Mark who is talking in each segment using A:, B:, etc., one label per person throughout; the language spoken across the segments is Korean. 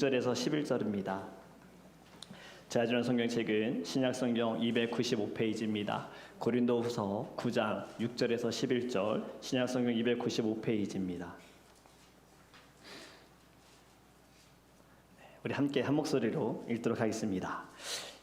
A: 9절에서 11절입니다. 제가 주는 성경책은 신약성경 295페이지입니다. 고린도후서 9장 6절에서 11절, 신약성경 295페이지입니다. 우리 함께 한 목소리로 읽도록 하겠습니다.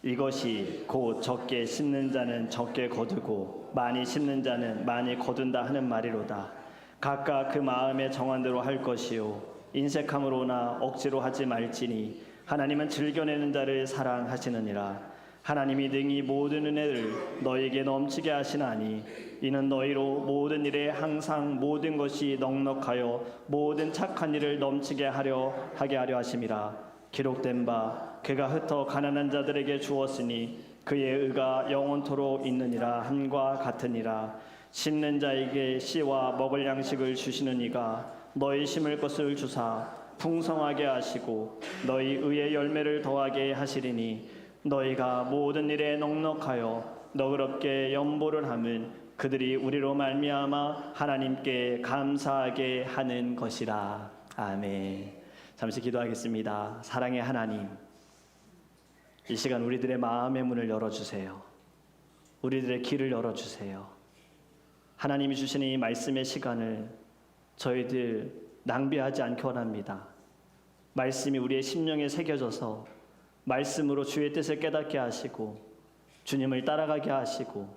A: 이것이 곧 적게 심는 자는 적게 거두고 많이 심는 자는 많이 거둔다 하는 말이로다. 각각 그 마음에 정한 대로 할 것이요 인색함으로나 억지로 하지 말지니 하나님은 즐겨내는 자를 사랑하시느니라. 하나님이 능히 모든 은혜를 너희에게 넘치게 하시나니 이는 너희로 모든 일에 항상 모든 것이 넉넉하여 모든 착한 일을 넘치게 하게 하려 하심이라. 기록된 바 그가 흩어 가난한 자들에게 주었으니 그의 의가 영원토록 있느니라 함과 같으니라. 심는 자에게 씨와 먹을 양식을 주시는 이가 너희 심을 것을 주사 풍성하게 하시고 너희 의의 열매를 더하게 하시리니 너희가 모든 일에 넉넉하여 너그럽게 연보를 함은 그들이 우리로 말미암아 하나님께 감사하게 하는 것이라. 아멘. 잠시 기도하겠습니다. 사랑의 하나님, 이 시간 우리들의 마음의 문을 열어주세요. 우리들의 길을 열어주세요. 하나님이 주시는 이 말씀의 시간을 저희들 낭비하지 않기 원합니다. 말씀이 우리의 심령에 새겨져서 말씀으로 주의 뜻을 깨닫게 하시고 주님을 따라가게 하시고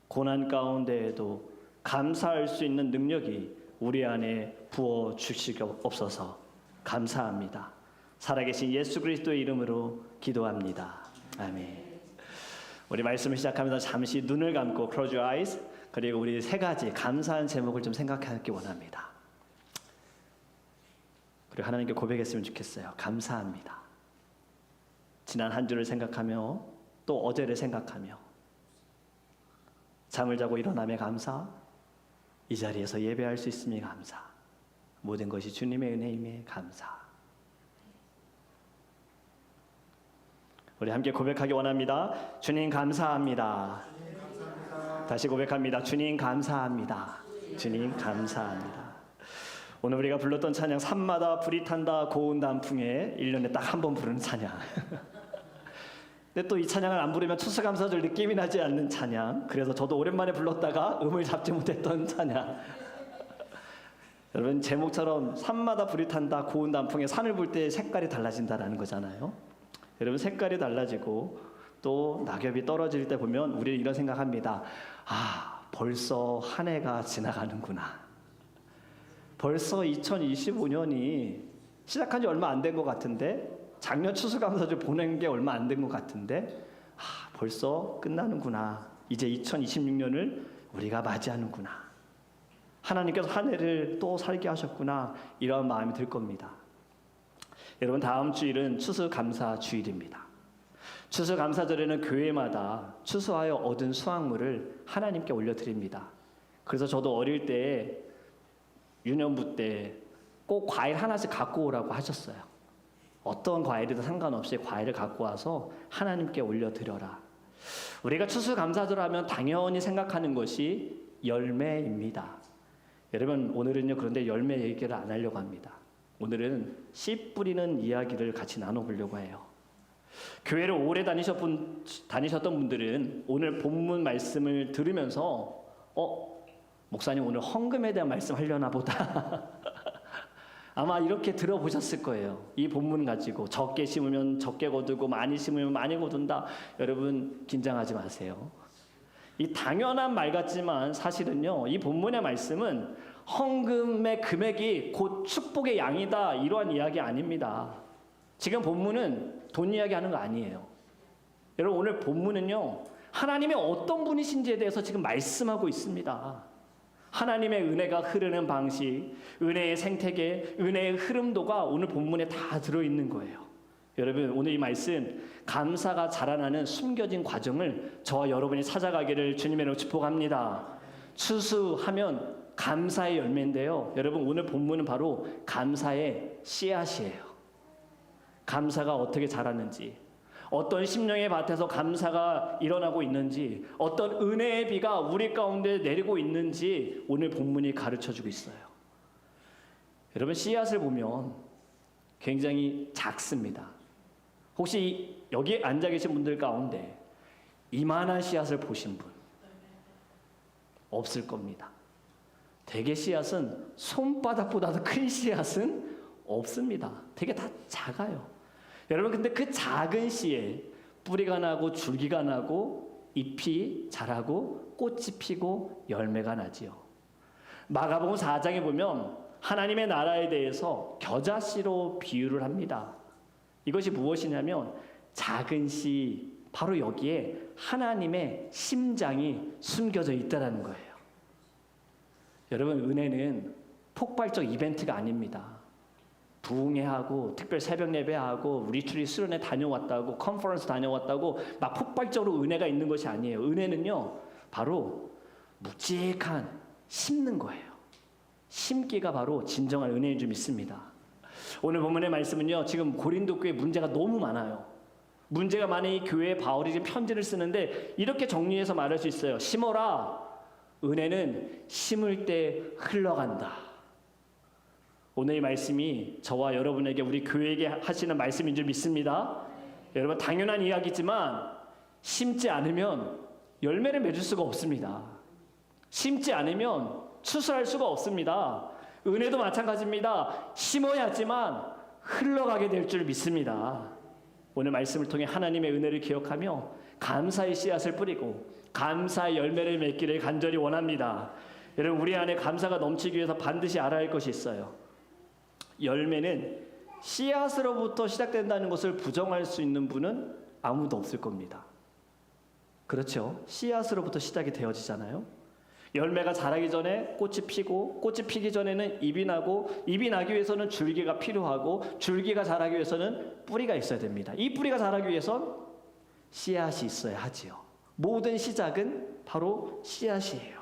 A: 고난 가운데에도 감사할 수 있는 능력이 우리 안에 부어 주시옵소서. 감사합니다. 살아계신 예수 그리스도의 이름으로 기도합니다. 아멘. 우리 말씀을 시작하면서 잠시 눈을 감고 close your eyes, 그리고 우리 세 가지 감사한 제목을 좀 생각하기 원합니다. 그리고 하나님께 고백했으면 좋겠어요. 감사합니다. 지난 한 주를 생각하며 또 어제를 생각하며 잠을 자고 일어남에 감사, 이 자리에서 예배할 수 있음에 감사, 모든 것이 주님의 은혜임에 감사. 우리 함께 고백하기 원합니다. 주님 감사합니다. 다시 고백합니다. 주님 감사합니다. 주님 감사합니다. 오늘 우리가 불렀던 찬양, 산마다 불이 탄다 고운 단풍에 1년에 딱 한 번 부르는 찬양. 근데 또 이 찬양을 안 부르면 추수감사절 느낌이 나지 않는 찬양. 그래서 저도 오랜만에 불렀다가 음을 잡지 못했던 찬양. 여러분, 제목처럼 산마다 불이 탄다 고운 단풍에 산을 볼 때 색깔이 달라진다라는 거잖아요. 여러분, 색깔이 달라지고 또 낙엽이 떨어질 때 보면 우리는 이런 생각합니다. 아, 벌써 한 해가 지나가는구나. 벌써 2025년이 시작한 지 얼마 안 된 것 같은데, 작년 추수감사절 보낸 게 얼마 안 된 것 같은데, 벌써 끝나는구나. 이제 2026년을 우리가 맞이하는구나. 하나님께서 한 해를 또 살게 하셨구나. 이런 마음이 들 겁니다. 여러분, 다음 주일은 추수감사 주일입니다. 추수감사절에는 교회마다 추수하여 얻은 수확물을 하나님께 올려드립니다. 그래서 저도 어릴 때 유년부 때 꼭 과일 하나씩 갖고 오라고 하셨어요. 어떤 과일이든 상관없이 과일을 갖고 와서 하나님께 올려드려라. 우리가 추수감사절 하면 당연히 생각하는 것이 열매입니다. 여러분, 오늘은요, 그런데 열매 얘기를 안 하려고 합니다. 오늘은 씨 뿌리는 이야기를 같이 나눠보려고 해요. 교회를 오래 다니셨던 분들은 오늘 본문 말씀을 들으면서 목사님 오늘 헌금에 대한 말씀 하려나 보다. 아마 이렇게 들어보셨을 거예요. 이 본문 가지고 적게 심으면 적게 거두고 많이 심으면 많이 거둔다. 여러분, 긴장하지 마세요. 이 당연한 말 같지만 사실은요, 이 본문의 말씀은 헌금의 금액이 곧 축복의 양이다, 이러한 이야기 아닙니다. 지금 본문은 돈 이야기하는 거 아니에요. 여러분, 오늘 본문은요, 하나님의 어떤 분이신지에 대해서 지금 말씀하고 있습니다. 하나님의 은혜가 흐르는 방식, 은혜의 생태계, 은혜의 흐름도가 오늘 본문에 다 들어있는 거예요. 여러분, 오늘 이 말씀, 감사가 자라나는 숨겨진 과정을 저와 여러분이 찾아가기를 주님의 이름으로 축복합니다. 추수하면 감사의 열매인데요, 여러분, 오늘 본문은 바로 감사의 씨앗이에요. 감사가 어떻게 자랐는지, 어떤 심령의 밭에서 감사가 일어나고 있는지, 어떤 은혜의 비가 우리 가운데 내리고 있는지 오늘 본문이 가르쳐주고 있어요. 여러분, 씨앗을 보면 굉장히 작습니다. 혹시 여기 앉아 계신 분들 가운데 이만한 씨앗을 보신 분 없을 겁니다. 대개 씨앗은 손바닥보다도 큰 씨앗은 없습니다. 되게 다 작아요. 여러분, 근데 그 작은 씨에 뿌리가 나고 줄기가 나고 잎이 자라고 꽃이 피고 열매가 나지요. 마가복음 4장에 보면 하나님의 나라에 대해서 겨자씨로 비유를 합니다. 이것이 무엇이냐면 작은 씨, 바로 여기에 하나님의 심장이 숨겨져 있다는 거예요. 여러분, 은혜는 폭발적 이벤트가 아닙니다. 부흥회하고 특별 새벽 예배하고 리트릿 수련회 다녀왔다고 컨퍼런스 다녀왔다고 막 폭발적으로 은혜가 있는 것이 아니에요. 은혜는요, 바로 묵직한 심는 거예요. 심기가 바로 진정한 은혜인 줄 믿습니다. 오늘 본문의 말씀은요, 지금 고린도 교회 문제가 너무 많아요. 문제가 많은 이 교회에 바울이 지금 편지를 쓰는데 이렇게 정리해서 말할 수 있어요. 심어라. 은혜는 심을 때 흘러간다. 오늘 이 말씀이 저와 여러분에게, 우리 교회에게 하시는 말씀인 줄 믿습니다. 여러분, 당연한 이야기지만 심지 않으면 열매를 맺을 수가 없습니다. 심지 않으면 추수할 수가 없습니다. 은혜도 마찬가지입니다. 심어야지만 흘러가게 될 줄 믿습니다. 오늘 말씀을 통해 하나님의 은혜를 기억하며 감사의 씨앗을 뿌리고 감사의 열매를 맺기를 간절히 원합니다. 여러분, 우리 안에 감사가 넘치기 위해서 반드시 알아야 할 것이 있어요. 열매는 씨앗으로부터 시작된다는 것을 부정할 수 있는 분은 아무도 없을 겁니다. 그렇죠? 씨앗으로부터 시작이 되어지잖아요. 열매가 자라기 전에 꽃이 피고, 꽃이 피기 전에는 잎이 나고, 잎이 나기 위해서는 줄기가 필요하고, 줄기가 자라기 위해서는 뿌리가 있어야 됩니다. 이 뿌리가 자라기 위해선 씨앗이 있어야 하지요. 모든 시작은 바로 씨앗이에요.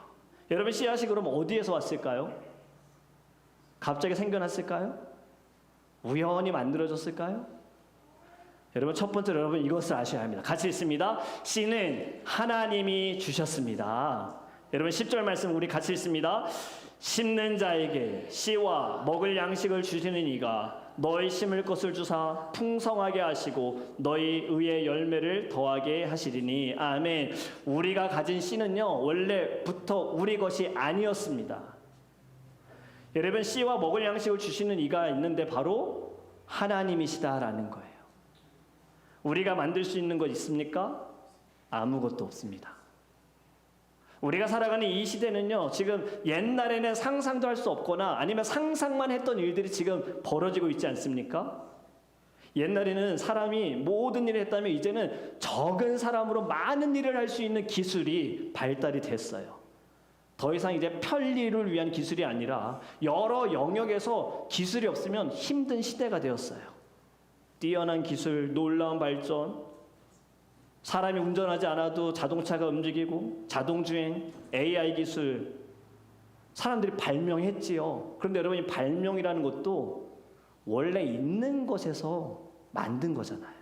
A: 여러분, 씨앗이 그럼 어디에서 왔을까요? 갑자기 생겨났을까요? 우연히 만들어졌을까요? 여러분, 첫 번째로 여러분 이것을 아셔야 합니다. 같이 읽습니다. 씨는 하나님이 주셨습니다. 여러분, 10절 말씀 우리 같이 읽습니다. 심는 자에게 씨와 먹을 양식을 주시는 이가 너희 심을 것을 주사 풍성하게 하시고 너희 의의 열매를 더하게 하시리니. 아멘. 우리가 가진 씨는요, 원래부터 우리 것이 아니었습니다. 여러분, 씨와 먹을 양식을 주시는 이가 있는데 바로 하나님이시다라는 거예요. 우리가 만들 수 있는 것 있습니까? 아무것도 없습니다. 우리가 살아가는 이 시대는요, 지금 옛날에는 상상도 할 수 없거나 아니면 상상만 했던 일들이 지금 벌어지고 있지 않습니까? 옛날에는 사람이 모든 일을 했다면 이제는 적은 사람으로 많은 일을 할 수 있는 기술이 발달이 됐어요. 더 이상 이제 편리를 위한 기술이 아니라 여러 영역에서 기술이 없으면 힘든 시대가 되었어요. 뛰어난 기술, 놀라운 발전, 사람이 운전하지 않아도 자동차가 움직이고 자동주행, AI 기술, 사람들이 발명했지요. 그런데 여러분, 이 발명이라는 것도 원래 있는 것에서 만든 거잖아요.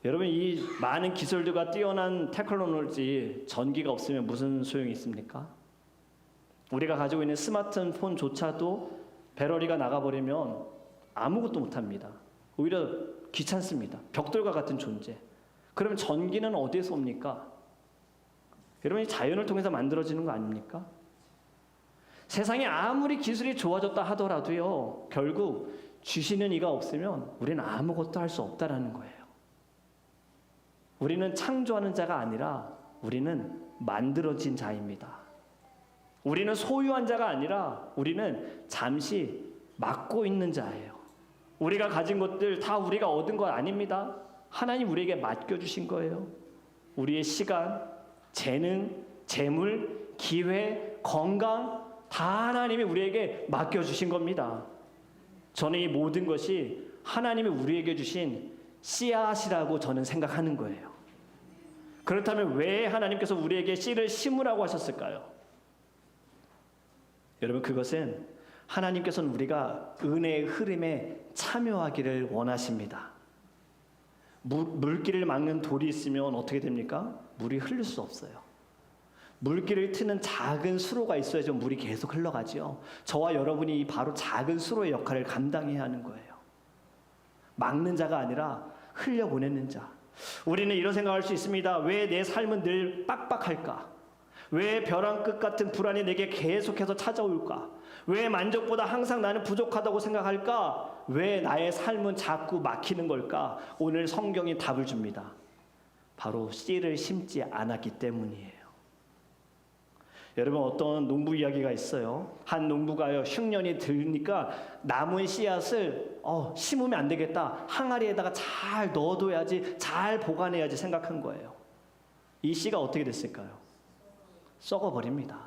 A: 여러분, 이 많은 기술들과 뛰어난 테크놀로지, 전기가 없으면 무슨 소용이 있습니까? 우리가 가지고 있는 스마트폰조차도 배터리가 나가버리면 아무것도 못합니다. 오히려 귀찮습니다. 벽돌과 같은 존재. 그러면 전기는 어디에서 옵니까? 여러분, 이 자연을 통해서 만들어지는 거 아닙니까? 세상에 아무리 기술이 좋아졌다 하더라도요, 결국 주시는 이가 없으면 우리는 아무것도 할 수 없다라는 거예요. 우리는 창조하는 자가 아니라 우리는 만들어진 자입니다. 우리는 소유한 자가 아니라 우리는 잠시 맡고 있는 자예요. 우리가 가진 것들 다 우리가 얻은 것 아닙니다. 하나님 우리에게 맡겨주신 거예요. 우리의 시간, 재능, 재물, 기회, 건강 다 하나님이 우리에게 맡겨주신 겁니다. 저는 이 모든 것이 하나님이 우리에게 주신 씨앗이라고 저는 생각하는 거예요. 그렇다면 왜 하나님께서 우리에게 씨를 심으라고 하셨을까요? 여러분, 그것은 하나님께서는 우리가 은혜의 흐름에 참여하기를 원하십니다. 물길을 막는 돌이 있으면 어떻게 됩니까? 물이 흐를 수 없어요. 물길을 트는 작은 수로가 있어야죠. 물이 계속 흘러가지요. 저와 여러분이 바로 작은 수로의 역할을 감당해야 하는 거예요. 막는 자가 아니라 흘려보내는 자. 우리는 이런 생각할 수 있습니다. 왜 내 삶은 늘 빡빡할까? 왜 벼랑 끝 같은 불안이 내게 계속해서 찾아올까? 왜 만족보다 항상 나는 부족하다고 생각할까? 왜 나의 삶은 자꾸 막히는 걸까? 오늘 성경이 답을 줍니다. 바로 씨를 심지 않았기 때문이에요. 여러분, 어떤 농부 이야기가 있어요. 한 농부가요, 흉년이 들으니까 남은 씨앗을 심으면 안 되겠다, 항아리에다가 잘 넣어둬야지, 잘 보관해야지 생각한 거예요. 이 씨가 어떻게 됐을까요? 썩어버립니다.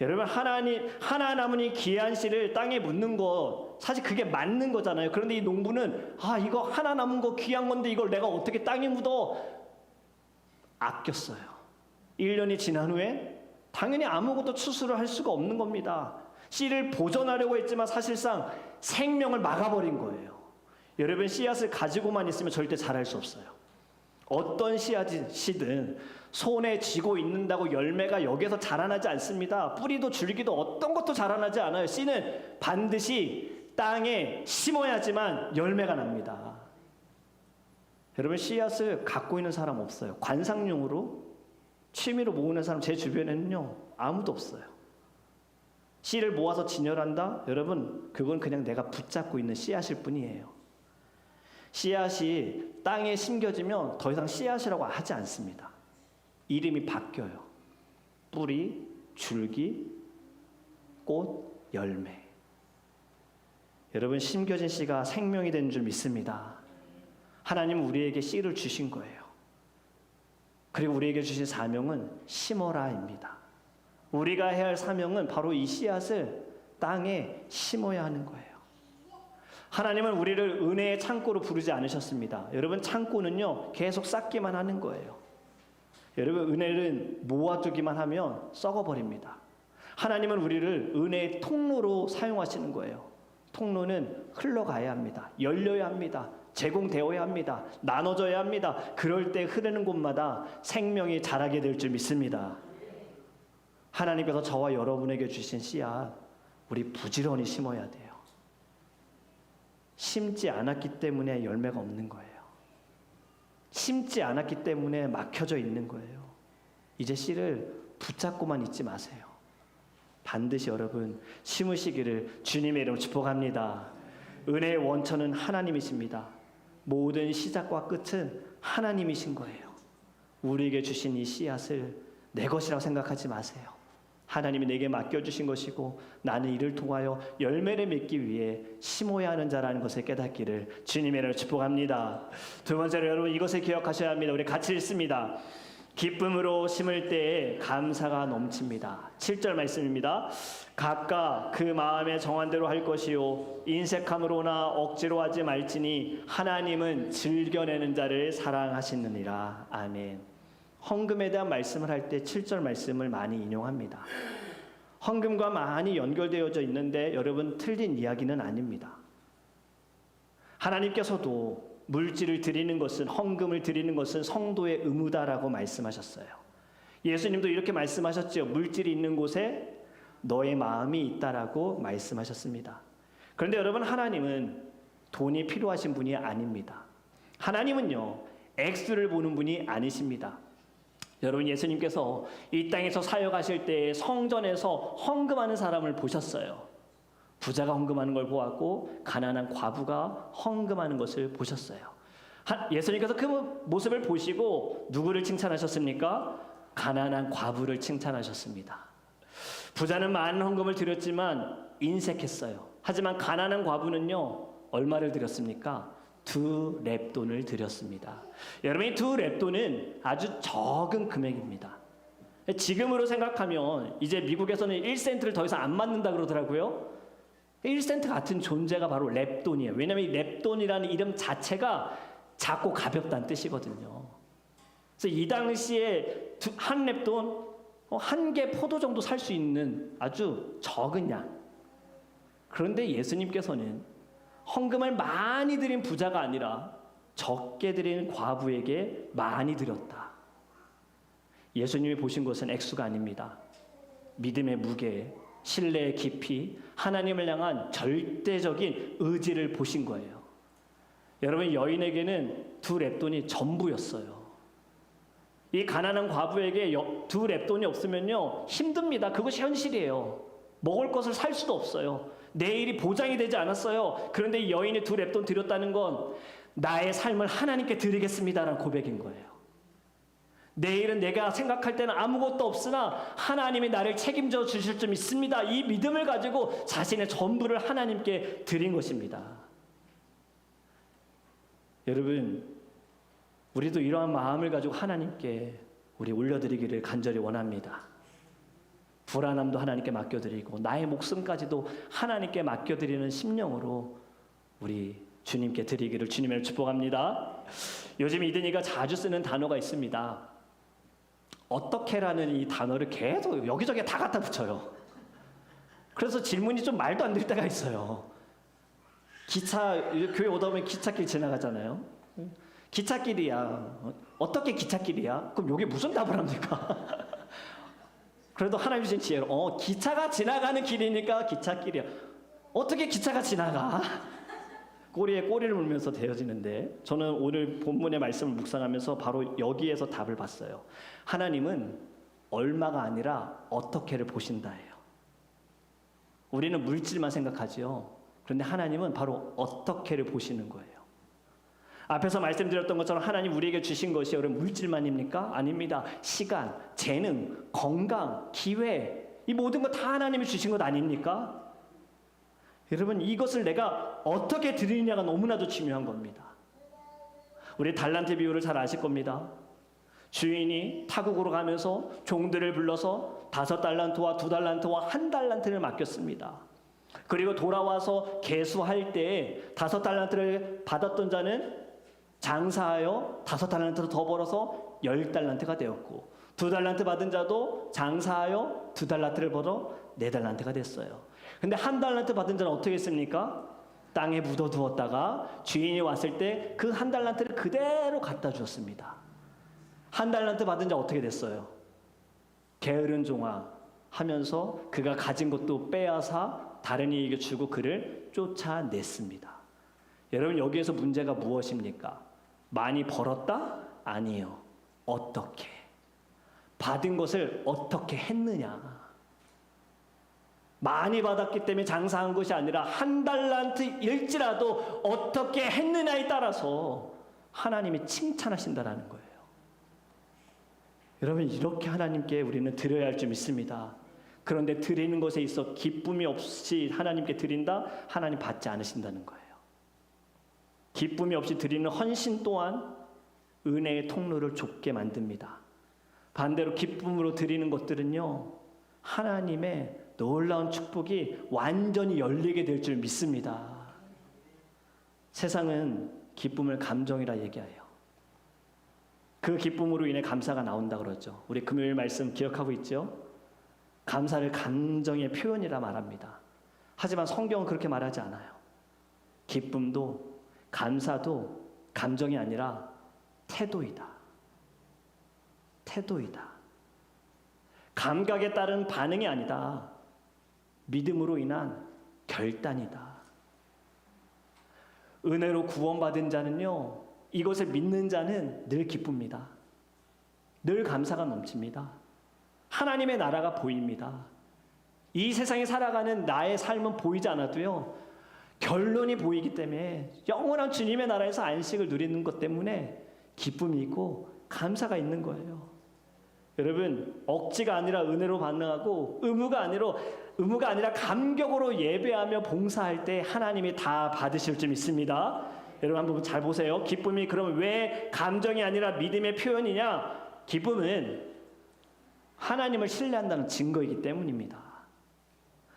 A: 여러분, 하나 남은 이 귀한 씨를 땅에 묻는 거 사실 그게 맞는 거잖아요. 그런데 이 농부는 이거 하나 남은 거 귀한 건데 이걸 내가 어떻게 땅에 묻어? 아꼈어요. 1년이 지난 후에 당연히 아무것도 추수를 할 수가 없는 겁니다. 씨를 보존하려고 했지만 사실상 생명을 막아버린 거예요. 여러분, 씨앗을 가지고만 있으면 절대 자랄 수 없어요. 어떤 씨앗이든 손에 쥐고 있는다고 열매가 여기서 자라나지 않습니다. 뿌리도 줄기도 어떤 것도 자라나지 않아요. 씨는 반드시 땅에 심어야지만 열매가 납니다. 여러분, 씨앗을 갖고 있는 사람 없어요. 관상용으로 취미로 모으는 사람 제 주변에는요, 아무도 없어요. 씨를 모아서 진열한다? 여러분, 그건 그냥 내가 붙잡고 있는 씨앗일 뿐이에요. 씨앗이 땅에 심겨지면 더 이상 씨앗이라고 하지 않습니다. 이름이 바뀌어요. 뿌리, 줄기, 꽃, 열매. 여러분, 심겨진 씨가 생명이 되는 줄 믿습니다. 하나님은 우리에게 씨를 주신 거예요. 그리고 우리에게 주신 사명은 심어라입니다. 우리가 해야 할 사명은 바로 이 씨앗을 땅에 심어야 하는 거예요. 하나님은 우리를 은혜의 창고로 부르지 않으셨습니다. 여러분, 창고는요, 계속 쌓기만 하는 거예요. 여러분, 은혜는 모아두기만 하면 썩어버립니다. 하나님은 우리를 은혜의 통로로 사용하시는 거예요. 통로는 흘러가야 합니다. 열려야 합니다. 제공되어야 합니다. 나눠져야 합니다. 그럴 때 흐르는 곳마다 생명이 자라게 될 줄 믿습니다. 하나님께서 저와 여러분에게 주신 씨앗, 우리 부지런히 심어야 돼요. 심지 않았기 때문에 열매가 없는 거예요. 심지 않았기 때문에 막혀져 있는 거예요. 이제 씨를 붙잡고만 있지 마세요. 반드시 여러분 심으시기를 주님의 이름으로 축복합니다. 은혜의 원천은 하나님이십니다. 모든 시작과 끝은 하나님이신 거예요. 우리에게 주신 이 씨앗을 내 것이라고 생각하지 마세요. 하나님이 내게 맡겨주신 것이고 나는 이를 통하여 열매를 맺기 위해 심어야 하는 자라는 것을 깨닫기를 주님의 이름으로 축복합니다. 두 번째로 여러분, 이것을 기억하셔야 합니다. 우리 같이 읽습니다. 기쁨으로 심을 때에 감사가 넘칩니다. 7절 말씀입니다. 각각 그 마음에 정한 대로 할 것이요 인색함으로나 억지로 하지 말지니 하나님은 즐겨내는 자를 사랑하시느니라. 아멘. 헌금에 대한 말씀을 할 때 7절 말씀을 많이 인용합니다. 헌금과 많이 연결되어져 있는데 여러분, 틀린 이야기는 아닙니다. 하나님께서도 물질을 드리는 것은, 헌금을 드리는 것은 성도의 의무다라고 말씀하셨어요. 예수님도 이렇게 말씀하셨죠. 물질이 있는 곳에 너의 마음이 있다라고 말씀하셨습니다. 그런데 여러분, 하나님은 돈이 필요하신 분이 아닙니다. 하나님은요, 액수를 보는 분이 아니십니다. 여러분, 예수님께서 이 땅에서 사역하실 때 성전에서 헌금하는 사람을 보셨어요. 부자가 헌금하는 걸 보았고 가난한 과부가 헌금하는 것을 보셨어요. 예수님께서 그 모습을 보시고 누구를 칭찬하셨습니까? 가난한 과부를 칭찬하셨습니다. 부자는 많은 헌금을 드렸지만 인색했어요. 하지만 가난한 과부는요, 얼마를 드렸습니까? 2렙돈을 드렸습니다. 여러분, 이 2렙돈은 아주 적은 금액입니다. 지금으로 생각하면 이제 미국에서는 1센트를 더 이상 안 받는다 그러더라고요. 1센트 같은 존재가 바로 렙돈이에요. 왜냐하면 이 렙돈이라는 이름 자체가 작고 가볍다는 뜻이거든요. 그래서 이 당시에 한 렙돈, 한 개 포도 정도 살 수 있는 아주 적은 양. 그런데 예수님께서는 헌금을 많이 드린 부자가 아니라 적게 드린 과부에게 많이 드렸다. 예수님이 보신 것은 액수가 아닙니다. 믿음의 무게, 신뢰의 깊이, 하나님을 향한 절대적인 의지를 보신 거예요. 여러분, 여인에게는 2 렙돈이 전부였어요. 이 가난한 과부에게 2 렙돈이 없으면요, 힘듭니다. 그것이 현실이에요. 먹을 것을 살 수도 없어요. 내일이 보장이 되지 않았어요. 그런데 이 여인이 2 렙돈 드렸다는 건 나의 삶을 하나님께 드리겠습니다라는 고백인 거예요. 내일은 내가 생각할 때는 아무것도 없으나 하나님이 나를 책임져 주실 줄 믿습니다. 이 믿음을 가지고 자신의 전부를 하나님께 드린 것입니다. 여러분, 우리도 이러한 마음을 가지고 하나님께 우리 올려드리기를 간절히 원합니다. 불안함도 하나님께 맡겨드리고 나의 목숨까지도 하나님께 맡겨드리는 심령으로 우리 주님께 드리기를 주님을 축복합니다. 요즘 이든이가 자주 쓰는 단어가 있습니다. 어떻게라는 이 단어를 계속 여기저기 다 갖다 붙여요. 그래서 질문이 좀 말도 안 될 때가 있어요. 교회 오다 보면 기찻길 지나가잖아요. 기찻길이야. 어떻게 기찻길이야? 그럼 여기 무슨 답을 합니까? 그래도 하나님 주신 지혜로 기차가 지나가는 길이니까 기찻길이야. 어떻게 기차가 지나가? 꼬리에 꼬리를 물면서 되어지는데, 저는 오늘 본문의 말씀을 묵상하면서 바로 여기에서 답을 봤어요. 하나님은 얼마가 아니라 어떻게를 보신다예요. 우리는 물질만 생각하지요. 그런데 하나님은 바로 어떻게를 보시는 거예요. 앞에서 말씀드렸던 것처럼 하나님 우리에게 주신 것이 여러분 물질만입니까? 아닙니다. 시간, 재능, 건강, 기회, 이 모든 것 다 하나님이 주신 것 아닙니까? 여러분, 이것을 내가 어떻게 드리느냐가 너무나도 중요한 겁니다. 우리 달란트 비유를 잘 아실 겁니다. 주인이 타국으로 가면서 종들을 불러서 5달란트와 2달란트와 1달란트를 맡겼습니다. 그리고 돌아와서 계수할 때 5달란트를 받았던 자는 장사하여 5달란트를 더 벌어서 10달란트가 되었고, 2달란트 받은 자도 장사하여 2달란트를 벌어 4달란트가 됐어요. 근데 1달란트 받은 자는 어떻게 했습니까? 땅에 묻어두었다가 주인이 왔을 때 그 1달란트를 그대로 갖다 주었습니다. 1달란트 받은 자 어떻게 됐어요? 게으른 종아 하면서 그가 가진 것도 빼앗아 다른 이에게 주고 그를 쫓아냈습니다. 여러분, 여기에서 문제가 무엇입니까? 많이 벌었다? 아니요. 어떻게? 받은 것을 어떻게 했느냐? 많이 받았기 때문에 장사한 것이 아니라 1달란트일지라도 어떻게 했느냐에 따라서 하나님이 칭찬하신다라는 거예요. 여러분, 이렇게 하나님께 우리는 드려야 할 줄 믿습니다. 그런데 드리는 것에 있어 기쁨이 없이 하나님께 드린다? 하나님 받지 않으신다는 거예요. 기쁨이 없이 드리는 헌신 또한 은혜의 통로를 좁게 만듭니다. 반대로 기쁨으로 드리는 것들은요, 하나님의 놀라운 축복이 완전히 열리게 될 줄 믿습니다. 세상은 기쁨을 감정이라 얘기해요. 그 기쁨으로 인해 감사가 나온다 그러죠. 우리 금요일 말씀 기억하고 있죠? 감사를 감정의 표현이라 말합니다. 하지만 성경은 그렇게 말하지 않아요. 기쁨도 감사도 감정이 아니라 태도이다. 태도이다. 감각에 따른 반응이 아니다. 믿음으로 인한 결단이다. 은혜로 구원받은 자는요, 이것을 믿는 자는 늘 기쁩니다. 늘 감사가 넘칩니다. 하나님의 나라가 보입니다. 이 세상에 살아가는 나의 삶은 보이지 않아도요, 결론이 보이기 때문에 영원한 주님의 나라에서 안식을 누리는 것 때문에 기쁨이 있고 감사가 있는 거예요. 여러분, 억지가 아니라 은혜로 반응하고 의무가 아니라 감격으로 예배하며 봉사할 때 하나님이 다 받으실 줄 믿습니다. 여러분, 한번 잘 보세요. 기쁨이 그럼 왜 감정이 아니라 믿음의 표현이냐? 기쁨은 하나님을 신뢰한다는 증거이기 때문입니다.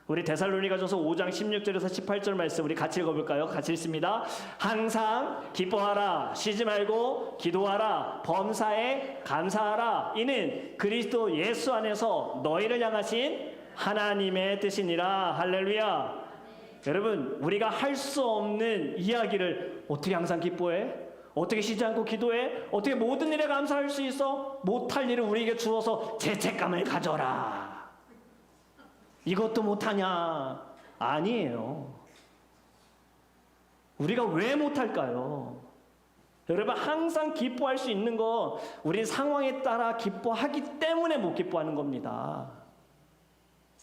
A: 우리 데살로니가전서 5장 16절에서 18절 말씀 우리 같이 읽어볼까요? 같이 읽습니다. 항상 기뻐하라, 쉬지 말고 기도하라, 범사에 감사하라. 이는 그리스도 예수 안에서 너희를 향하신 하나님의 뜻이니라. 할렐루야. 여러분, 우리가 할 수 없는 이야기를 어떻게 항상 기뻐해? 어떻게 쉬지 않고 기도해? 어떻게 모든 일에 감사할 수 있어? 못할 일을 우리에게 주어서 죄책감을 가져라. 이것도 못하냐? 아니에요. 우리가 왜 못할까요? 여러분, 항상 기뻐할 수 있는 거 우리 상황에 따라 기뻐하기 때문에 못 기뻐하는 겁니다.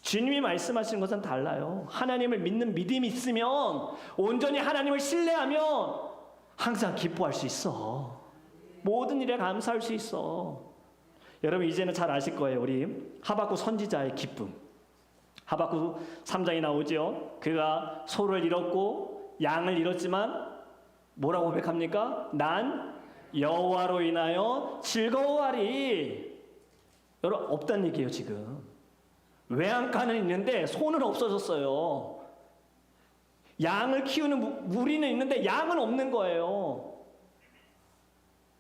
A: 주님이 말씀하시는 것은 달라요. 하나님을 믿는 믿음이 있으면, 온전히 하나님을 신뢰하면 항상 기뻐할 수 있어. 모든 일에 감사할 수 있어. 여러분, 이제는 잘 아실 거예요. 우리 하박국 선지자의 기쁨. 하박국 3장에 나오죠. 그가 소를 잃었고 양을 잃었지만 뭐라고 고백합니까? 난 여호와로 인하여 즐거워하리. 여러분, 없다는 얘기예요. 지금 외양간은 있는데 소는 없어졌어요. 양을 키우는 무리는 있는데 양은 없는 거예요.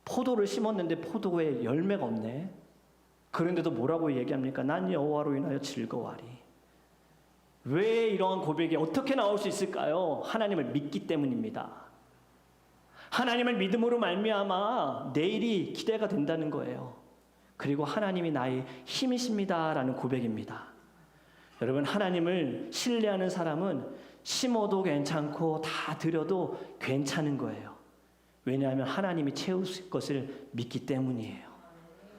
A: 포도를 심었는데 포도에 열매가 없네. 그런데도 뭐라고 얘기합니까? 난 여호와로 인하여 즐거워하리. 왜 이러한 고백이 어떻게 나올 수 있을까요? 하나님을 믿기 때문입니다. 하나님을 믿음으로 말미암아 내일이 기대가 된다는 거예요. 그리고 하나님이 나의 힘이십니다라는 고백입니다. 여러분, 하나님을 신뢰하는 사람은 심어도 괜찮고 다 드려도 괜찮은 거예요. 왜냐하면 하나님이 채우실 것을 믿기 때문이에요.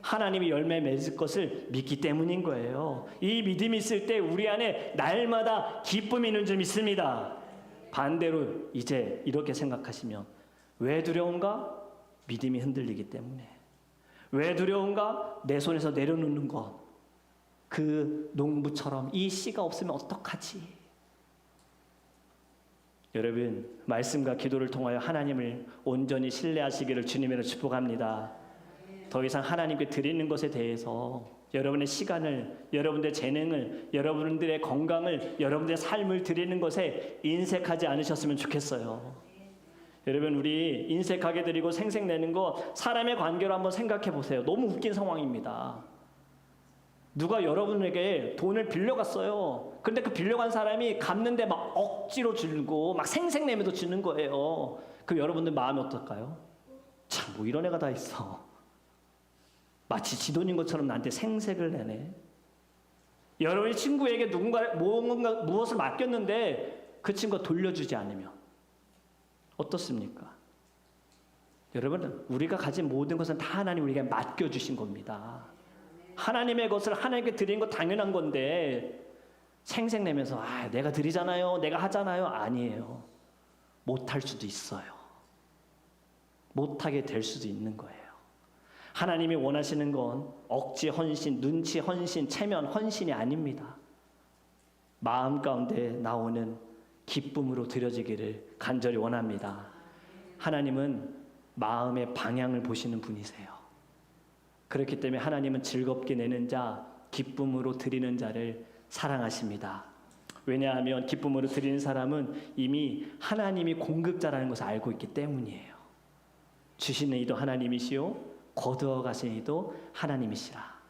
A: 하나님이 열매 맺을 것을 믿기 때문인 거예요. 이 믿음이 있을 때 우리 안에 날마다 기쁨이 있는 줄 믿습니다. 반대로 이제 이렇게 생각하시면, 왜 두려운가? 믿음이 흔들리기 때문에. 왜 두려운가? 내 손에서 내려놓는 것. 그 농부처럼 이 씨가 없으면 어떡하지? 여러분, 말씀과 기도를 통하여 하나님을 온전히 신뢰하시기를 주님으로 축복합니다. 더 이상 하나님께 드리는 것에 대해서 여러분의 시간을, 여러분의 재능을, 여러분들의 건강을, 여러분의 삶을 드리는 것에 인색하지 않으셨으면 좋겠어요. 여러분, 우리 인색하게 드리고 생색내는 거 사람의 관계로 한번 생각해 보세요. 너무 웃긴 상황입니다. 누가 여러분에게 돈을 빌려갔어요. 근데 그 빌려간 사람이 갚는데 막 억지로 주고 막 생색내면서 주는 거예요. 그럼 여러분들 마음이 어떨까요? 참, 뭐 이런 애가 다 있어. 마치 지 돈인 것처럼 나한테 생색을 내네. 여러분이 친구에게 무엇을 맡겼는데 그 친구가 돌려주지 않으면 어떻습니까? 여러분, 우리가 가진 모든 것은 다 하나님 우리에게 맡겨주신 겁니다. 하나님의 것을 하나님께 드리는 거 당연한 건데 생색내면서 내가 드리잖아요, 내가 하잖아요. 아니에요. 못할 수도 있어요. 못하게 될 수도 있는 거예요. 하나님이 원하시는 건 억지 헌신, 눈치 헌신, 체면 헌신이 아닙니다. 마음 가운데 나오는 기쁨으로 드려지기를 간절히 원합니다. 하나님은 마음의 방향을 보시는 분이세요. 그렇기 때문에 하나님은 즐겁게 내는 자, 기쁨으로 드리는 자를 사랑하십니다. 왜냐하면 기쁨으로 드리는 사람은 이미 하나님이 공급자라는 것을 알고 있기 때문이에요. 주시는 이도 하나님이시요 거두어 가신 이도 하나님이시라.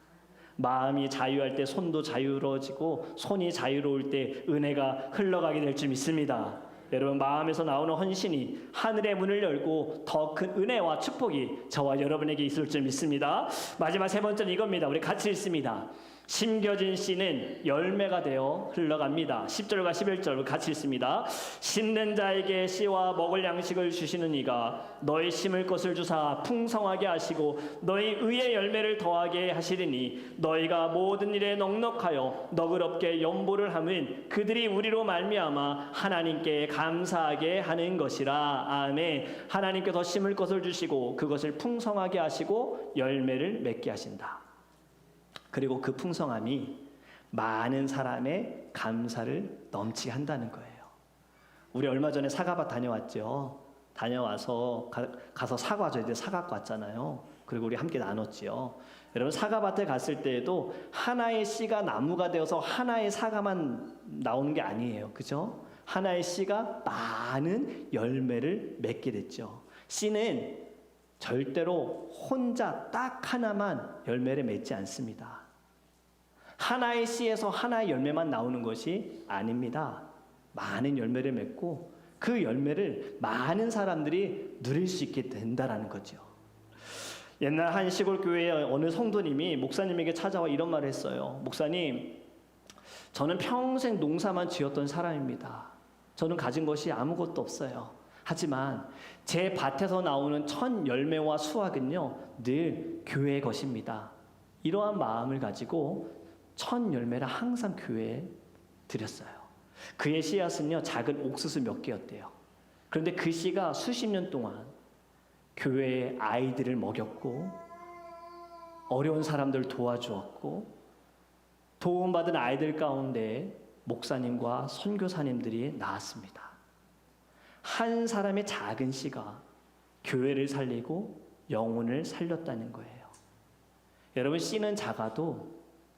A: 마음이 자유할 때 손도 자유로워지고 손이 자유로울 때 은혜가 흘러가게 될 줄 믿습니다. 여러분, 마음에서 나오는 헌신이 하늘의 문을 열고 더 큰 은혜와 축복이 저와 여러분에게 있을 줄 믿습니다. 마지막 세 번째는 이겁니다. 우리 같이 읽습니다. 심겨진 씨는 열매가 되어 흘러갑니다. 10절과 11절 같이 읽습니다. 심는 자에게 씨와 먹을 양식을 주시는 이가 너희 심을 것을 주사 풍성하게 하시고 너희 의의 열매를 더하게 하시리니 너희가 모든 일에 넉넉하여 너그럽게 연보를 함은 그들이 우리로 말미암아 하나님께 감사하게 하는 것이라. 아멘. 하나님께 더 심을 것을 주시고 그것을 풍성하게 하시고 열매를 맺게 하신다. 그리고 그 풍성함이 많은 사람의 감사를 넘치게 한다는 거예요. 우리 얼마 전에 사과밭 다녀왔죠. 다녀와서 가서 사과 저희들 사과 갖고 왔잖아요. 그리고 우리 함께 나눴지요. 여러분, 사과밭에 갔을 때에도 하나의 씨가 나무가 되어서 하나의 사과만 나오는 게 아니에요. 그죠? 하나의 씨가 많은 열매를 맺게 됐죠. 씨는 절대로 혼자 딱 하나만 열매를 맺지 않습니다. 하나의 씨에서 하나의 열매만 나오는 것이 아닙니다. 많은 열매를 맺고 그 열매를 많은 사람들이 누릴 수 있게 된다라는 거죠. 옛날 한 시골 교회의 어느 성도님이 목사님에게 찾아와 이런 말을 했어요. 목사님, 저는 평생 농사만 지었던 사람입니다. 저는 가진 것이 아무것도 없어요. 하지만 제 밭에서 나오는 첫 열매와 수확은요, 늘 교회의 것입니다. 이러한 마음을 가지고 첫 열매를 항상 교회에 드렸어요. 그의 씨앗은요, 작은 옥수수 몇 개였대요. 그런데 그 씨가 수십 년 동안 교회의 아이들을 먹였고, 어려운 사람들을 도와주었고, 도움받은 아이들 가운데 목사님과 선교사님들이 나왔습니다. 한 사람의 작은 씨가 교회를 살리고 영혼을 살렸다는 거예요. 여러분, 씨는 작아도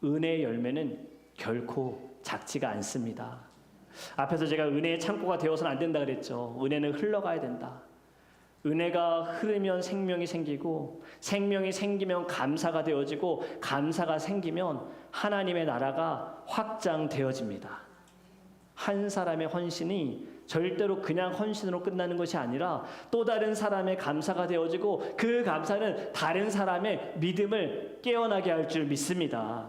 A: 은혜의 열매는 결코 작지가 않습니다. 앞에서 제가 은혜의 창고가 되어서는 안 된다 그랬죠. 은혜는 흘러가야 된다. 은혜가 흐르면 생명이 생기고, 생명이 생기면 감사가 되어지고, 감사가 생기면 하나님의 나라가 확장되어집니다. 한 사람의 헌신이 절대로 그냥 헌신으로 끝나는 것이 아니라 또 다른 사람의 감사가 되어지고, 그 감사는 다른 사람의 믿음을 깨어나게 할 줄 믿습니다.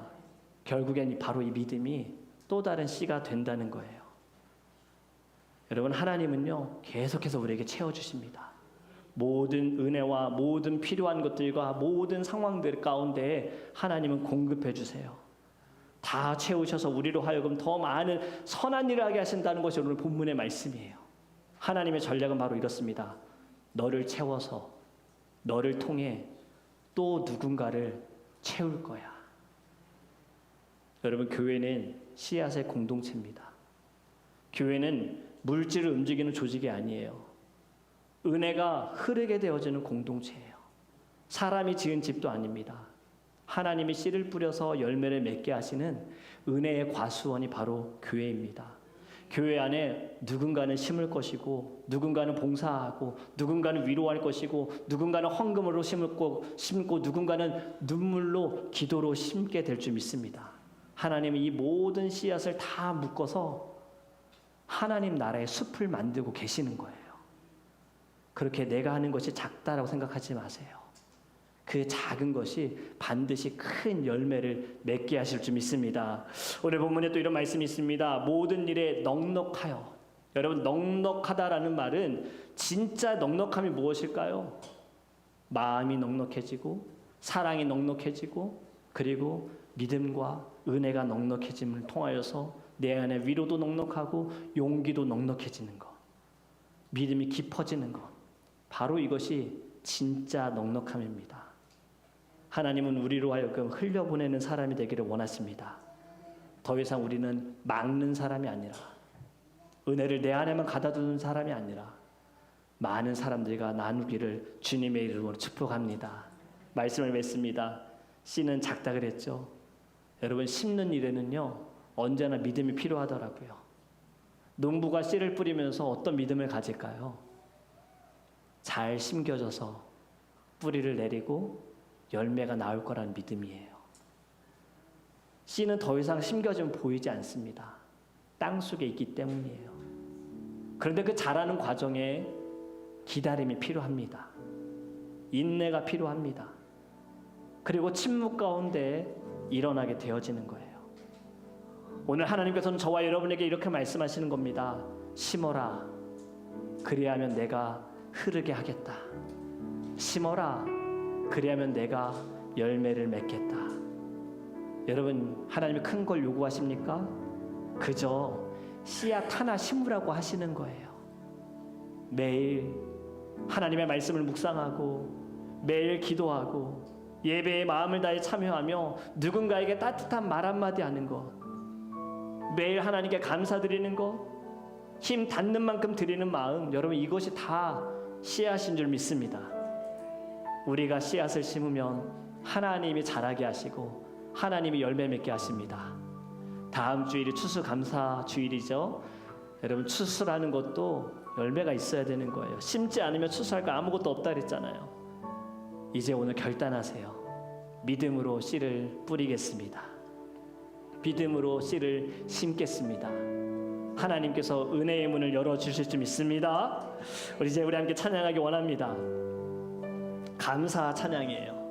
A: 결국엔 바로 이 믿음이 또 다른 씨가 된다는 거예요. 여러분, 하나님은요, 계속해서 우리에게 채워주십니다. 모든 은혜와 모든 필요한 것들과 모든 상황들 가운데 하나님은 공급해 주세요. 다 채우셔서 우리로 하여금 더 많은 선한 일을 하게 하신다는 것이 오늘 본문의 말씀이에요. 하나님의 전략은 바로 이렇습니다. 너를 채워서 너를 통해 또 누군가를 채울 거야. 여러분, 교회는 씨앗의 공동체입니다. 교회는 물질을 움직이는 조직이 아니에요. 은혜가 흐르게 되어지는 공동체예요. 사람이 지은 집도 아닙니다. 하나님이 씨를 뿌려서 열매를 맺게 하시는 은혜의 과수원이 바로 교회입니다. 교회 안에 누군가는 심을 것이고, 누군가는 봉사하고, 누군가는 위로할 것이고, 누군가는 헌금으로 심고, 누군가는 눈물로 기도로 심게 될 줄 믿습니다. 하나님은 이 모든 씨앗을 다 묶어서 하나님 나라의 숲을 만들고 계시는 거예요. 그렇게 내가 하는 것이 작다라고 생각하지 마세요. 그 작은 것이 반드시 큰 열매를 맺게 하실 줄 믿습니다. 오늘 본문에 또 이런 말씀이 있습니다. 모든 일에 넉넉하여. 여러분, 넉넉하다라는 말은 진짜 넉넉함이 무엇일까요? 마음이 넉넉해지고, 사랑이 넉넉해지고, 그리고 믿음과 은혜가 넉넉해짐을 통하여서 내 안에 위로도 넉넉하고 용기도 넉넉해지는 것, 믿음이 깊어지는 것, 바로 이것이 진짜 넉넉함입니다. 하나님은 우리로 하여금 흘려보내는 사람이 되기를 원하십니다. 더 이상 우리는 막는 사람이 아니라, 은혜를 내 안에만 가둬두는 사람이 아니라 많은 사람들과 나누기를 주님의 이름으로 축복합니다. 말씀을 맺습니다. 씨는 작다 그랬죠. 여러분, 심는 일에는요, 언제나 믿음이 필요하더라고요. 농부가 씨를 뿌리면서 어떤 믿음을 가질까요? 잘 심겨져서 뿌리를 내리고 열매가 나올 거라는 믿음이에요. 씨는 더 이상 심겨지면 보이지 않습니다. 땅 속에 있기 때문이에요. 그런데 그 자라는 과정에 기다림이 필요합니다. 인내가 필요합니다. 그리고 침묵 가운데 일어나게 되어지는 거예요. 오늘 하나님께서는 저와 여러분에게 이렇게 말씀하시는 겁니다. 심어라. 그리하면 내가 흐르게 하겠다. 심어라. 그리하면 내가 열매를 맺겠다. 여러분, 하나님이 큰 걸 요구하십니까? 그저 씨앗 하나 심으라고 하시는 거예요. 매일 하나님의 말씀을 묵상하고, 매일 기도하고, 예배에 마음을 다해 참여하며 누군가에게 따뜻한 말 한마디 하는 것, 매일 하나님께 감사드리는 것, 힘 닿는 만큼 드리는 마음, 여러분, 이것이 다 씨앗인 줄 믿습니다. 우리가 씨앗을 심으면 하나님이 자라게 하시고 하나님이 열매 맺게 하십니다. 다음 주일이 추수감사 주일이죠. 여러분, 추수라는 것도 열매가 있어야 되는 거예요. 심지 않으면 추수할 거 아무것도 없다 그랬잖아요. 이제 오늘 결단하세요. 믿음으로 씨를 뿌리겠습니다. 믿음으로 씨를 심겠습니다. 하나님께서 은혜의 문을 열어주실 줄 믿습니다. 우리 함께 찬양하기 원합니다. 감사 찬양이에요.